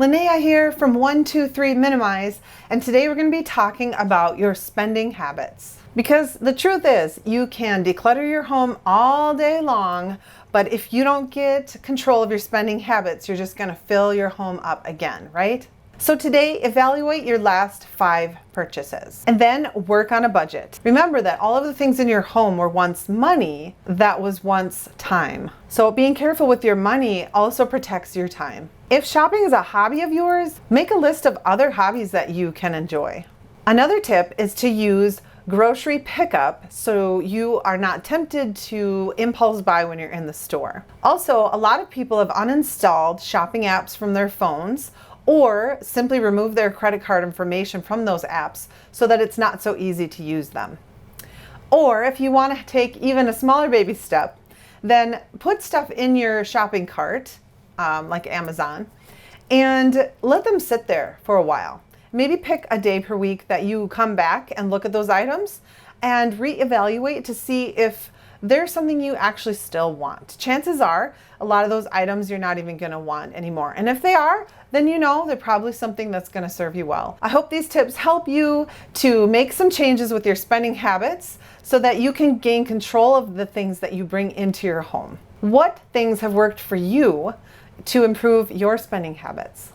Linnea here from 123 Minimize, and today we're going to be talking about your spending habits. Because the truth is, you can declutter your home all day long, but if you don't get control of your spending habits, you're just going to fill your home up again, right? So today, evaluate your last 5 purchases and then work on a budget. Remember that all of the things in your home were once money that was once time. So being careful with your money also protects your time. If shopping is a hobby of yours, make a list of other hobbies that you can enjoy. Another tip is to use grocery pickup so you are not tempted to impulse buy when you're in the store. Also, a lot of people have uninstalled shopping apps from their phones or simply remove their credit card information from those apps so that it's not so easy to use them. Or if you want to take even a smaller baby step, then put stuff in your shopping cart, like Amazon, and let them sit there for a while. Maybe pick a day per week that you come back and look at those items and reevaluate to see if there's something you actually still want. Chances are a lot of those items you're not even going to want anymore. And if they are, then you know they're probably something that's going to serve you well. I hope these tips help you to make some changes with your spending habits so that you can gain control of the things that you bring into your home. What things have worked for you to improve your spending habits?